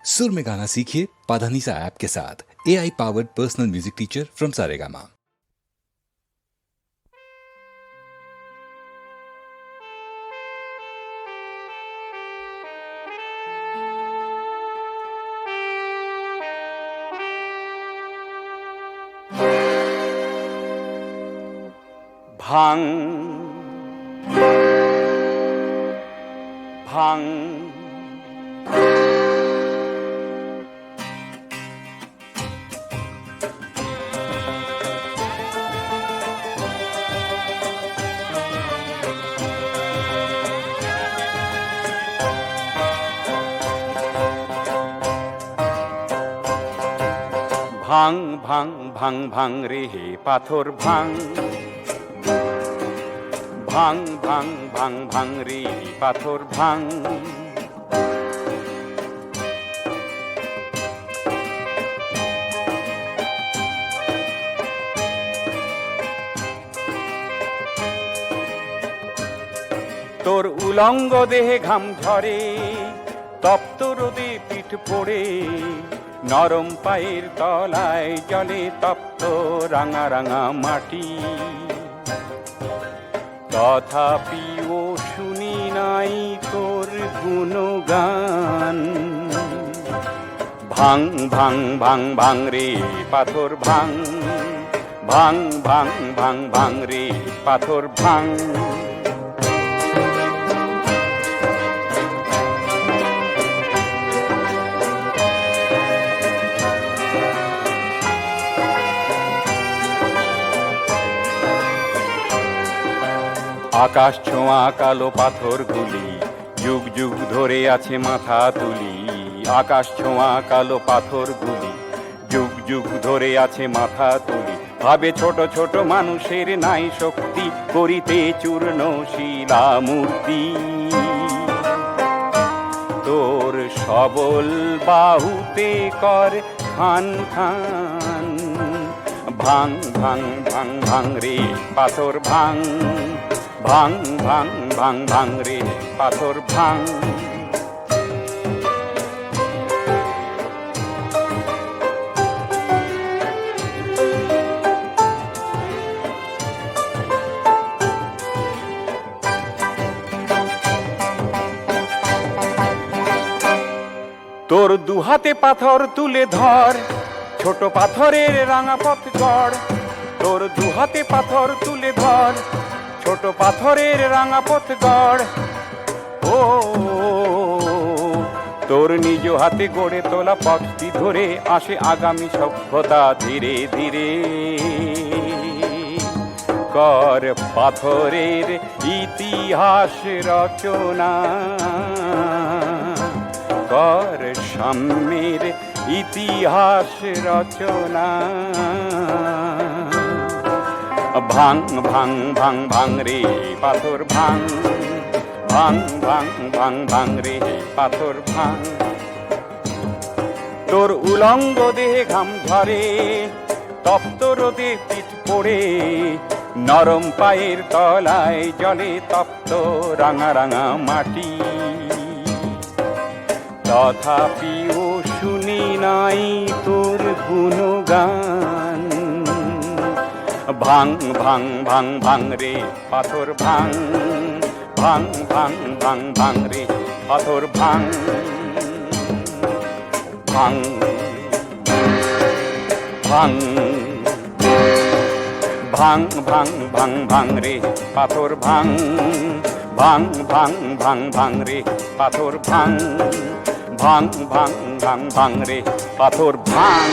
सुर में गाना सीखिए पाधानीसा ऐप के साथ। AI powered personal music teacher from Saregama. ভাং ভাং ভাং ভাং ভাং ভাং রে হে পাথর ভাং ভাং ভাং ভাং ভাং রে পাথর ভাং তোর উলঙ্গ দেহে ঘাম ঝরে, তপ্ত রোদে পিঠ পড়ে, নরম পায়ের তলায় জলে তপ্ত রাঙা রাঙা মাটি। তথাপিও শুনি নাই তোর গুণগান। ভাং ভাং ভাং ভাং রে পাথর ভাং, ভাং ভাং ভাং ভাং রে পাথর ভাং। আকাশ ছোঁয়া কালো পাথরগুলি যুগ যুগ ধরে আছে মাথা তুলি। আকাশ ছোঁয়া কালো পাথরগুলি যুগ যুগ ধরে আছে মাথা তুলি। ভাবে ছোট ছোট মানুষের নাই শক্তি, করিতে চূর্ণ শিলা মূর্তি। তোর সবল বাহুতে কর খান খান। ভাং ভাং ভাং ভাং রে পাথর ভাং, ভাং ভাং ভাং ভাং রে পাথর ভাং। তোর দুহাতে পাথর তুলে ধর, ছোট পাথরের রাঙা পথ গড়। তোর দুহাতে পাথর তুলে ধর, ছোট পাথরের রাঙা পথ গড়। ও তোর নিজ হাতে গড়ে তোলা পথটি ধরে আসে আগামী সভ্যতা ধীরে ধীরে। কর পাথরের ইতিহাস রচনা, কর সাম্যের ইতিহাস রচনা। ভাং ভাং ভাং ভাং রে পাথর ভাং, ভাং ভাং ভাং ভাং রে পাথর ভাং। তোর উলঙ্গ দেহে ঘাম ঝরে, তপ্ত রোদে পিঠ পড়ে, নরম পায়ের তলায় জলে তপ্ত রাঙা রাঙা মাটি। তথাপিও শুনি নাই তোর গুণগান। ভাং ভাং ভাং ভাং রে পাথর ভাং, ভাং ভাং ভাং ভাং রে পাথর ভাং। ভাং ভাং ভাং ভাং ভাং ভাং রে পাথর ভাং, ভাং ভাং ভাং ভাং রে পাথর ভাং, ভাং ভাং ভাং ভাং রে পাথর ভাং।